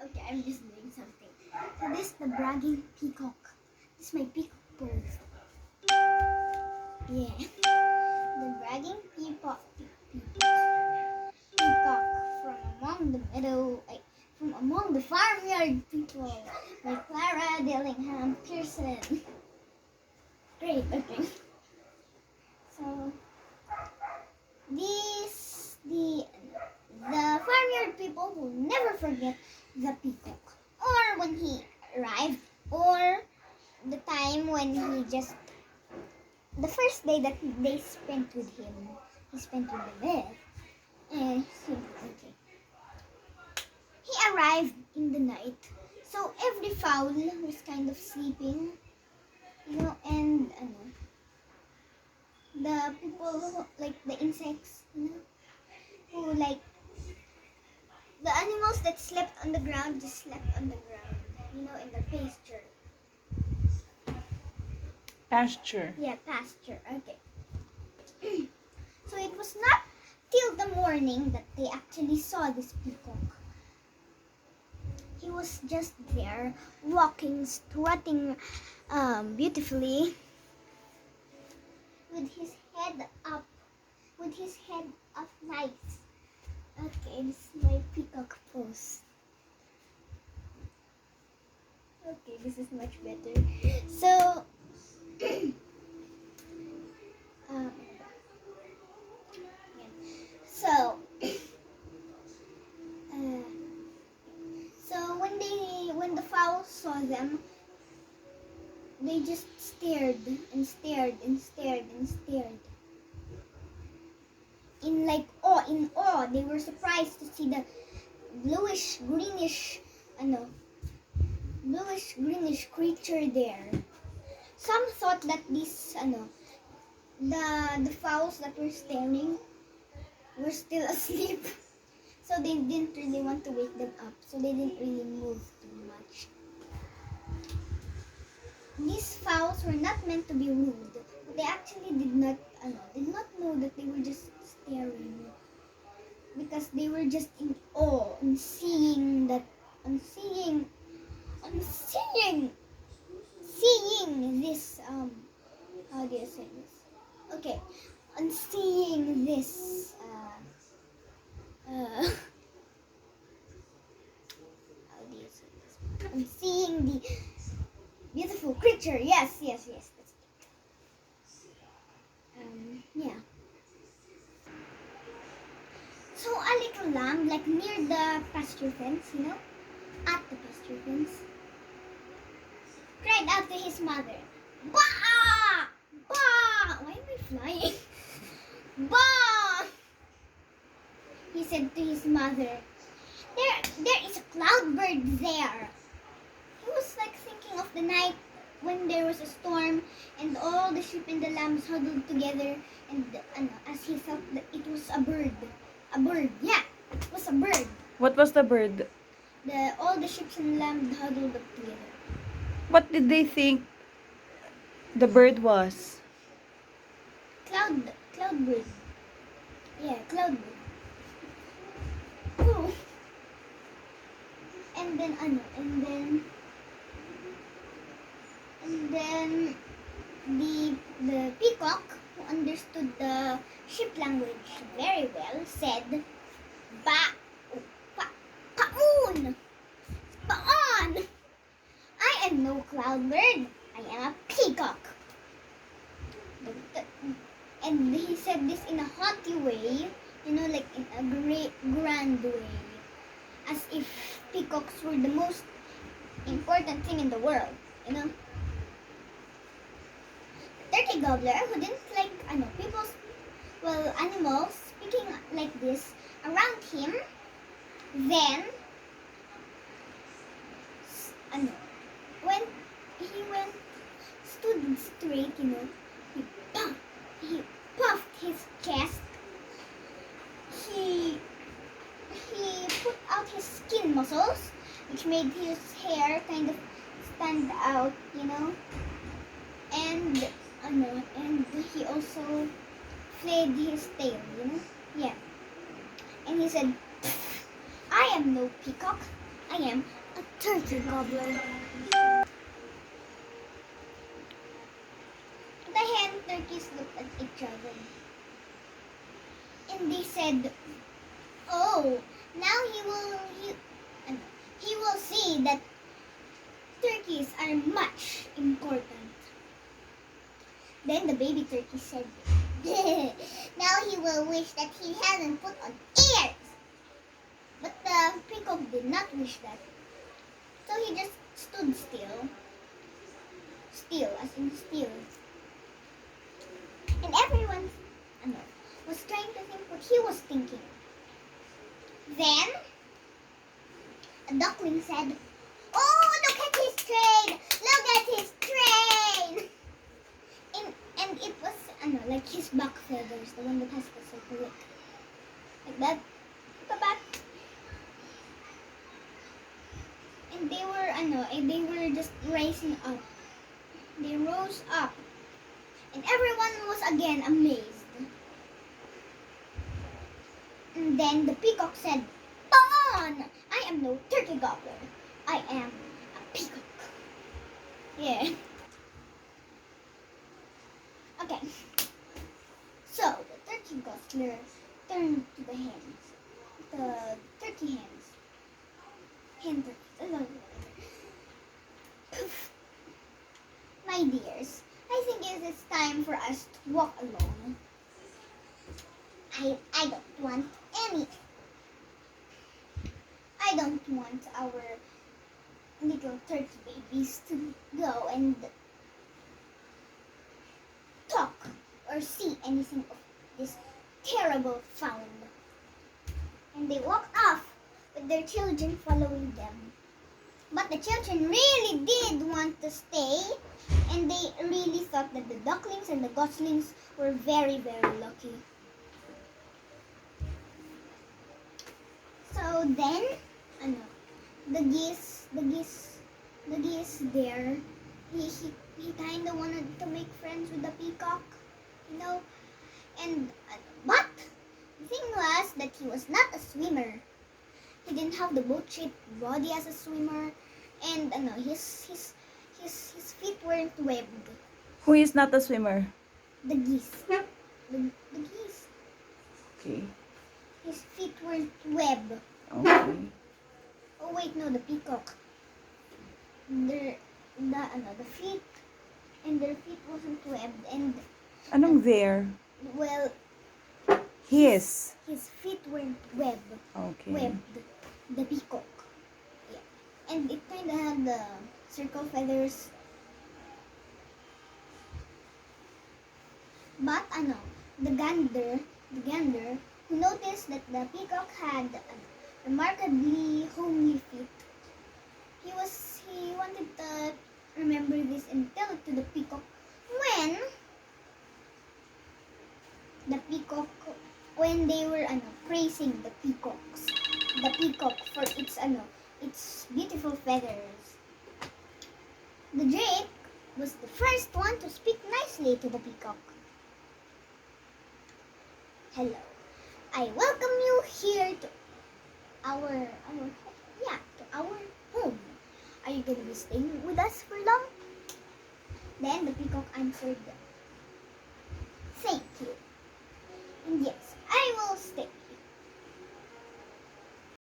Okay, I'm just doing something. So this is the bragging peacock. This is my peacock pose. Yeah. The bragging peacock from among the meadow, from among the farmyard people by Clara Dillingham Pearson. Great, okay. So the farmyard people will never forget the peacock, or when he arrived, or the time when the first day that they spent with him, he spent with them there. And okay. He arrived in the night, so every fowl was kind of sleeping, and the people like the insects, who like the animals that slept on the ground just slept on the ground, in the pasture. Pasture. Yeah, pasture. Okay. So it was not till the morning that they actually saw this peacock. He was just there, walking, strutting beautifully, with his head up, nice. Okay, this is my peacock pose. Okay, this is much better. So, um, so, so when the fowls saw them, they just stared and stared and stared and stared. In awe, they were surprised to see the bluish greenish creature there. Some thought that the fowls that were staring were still asleep, so they didn't really want to wake them up, so they didn't really move too much. These fowls were not meant to be rude, but they actually did not know that they were just staring, because they were just in awe and seeing this how do you say this? Okay, on seeing this how do you say this? On seeing the beautiful creature. Yes, that's it. Yeah. So a little lamb, like near the pasture fence, at the pasture fence, cried out to his mother, "Bah! Bah! Why am I flying? Bah!" He said to his mother, There is a cloud bird there." He was like thinking of the night when there was a storm and all the sheep and the lambs huddled together, and as he felt that it was a bird. A bird, yeah, it was a bird. What was the bird? All the sheep and lambs huddled up together. What did they think the bird was? Cloud bird. Yeah, cloud bird. Oh. And then the peacock, who understood the sheep language very well, said, "Ba, paon, paon. I am no cloud bird. I am a peacock." And he said this in a haughty way, like in a great grand way, as if peacocks were the most important thing in the world, Turkey gobbler, who didn't like animals speaking like this around him, then when he stood straight, he puffed his chest. He put out his skin muscles, which made his hair kind of stand out, and he also flared his tail, Yeah. And he said, "I am no peacock. I am a turkey gobbler. The hen turkeys looked at each other and they said, "Oh, now he will see that turkeys are much important." Then the baby turkey said, "Now he will wish that he hadn't put on ears." But the peacock did not wish that. So he just stood still. Still, as in still. And everyone was trying to think what he was thinking. Then, a duckling said, "Oh, look at his train! Look at his train!" And it was like his back feathers, the one that has the circle like that. The back. And they were just rising up. They rose up. And everyone was again amazed. And then the peacock said, "Bon! I am no turkey gobbler. I am a peacock." Yeah. Okay. So the turkey gobbler turned to the hens. The turkey hens. Hen turkeys. My dears, I think it is time for us to walk alone. I don't want any. I don't want our little turkey babies to go and talk or see anything of this terrible found. And they walked off with their children following them. But the children really did want to stay, and they really thought that the ducklings and the goslings were very, very lucky. So then, the geese there, he kind of wanted to make friends with the peacock, and but the thing was that he was not a swimmer. He didn't have the boat-shaped body as a swimmer, and his feet weren't webbed. Who is not a swimmer? The geese. The geese. Okay. His feet weren't webbed. Okay. Oh wait, no, the peacock. The feet, and their feet wasn't webbed, and Anong there? well, His. his feet weren't webbed. Okay. Webbed. The peacock. Yeah. And it kind of had the circle feathers. But the gander who noticed that the peacock had remarkably homely feet. He wanted to remember this and tell it to the peacock when they were praising the peacock for its beautiful feathers. The drake was the first one to speak nicely to the peacock. "Hello, I welcome you here to our home. Are you going to be staying with us for long?" Then the peacock answered, "Thank you. And yes,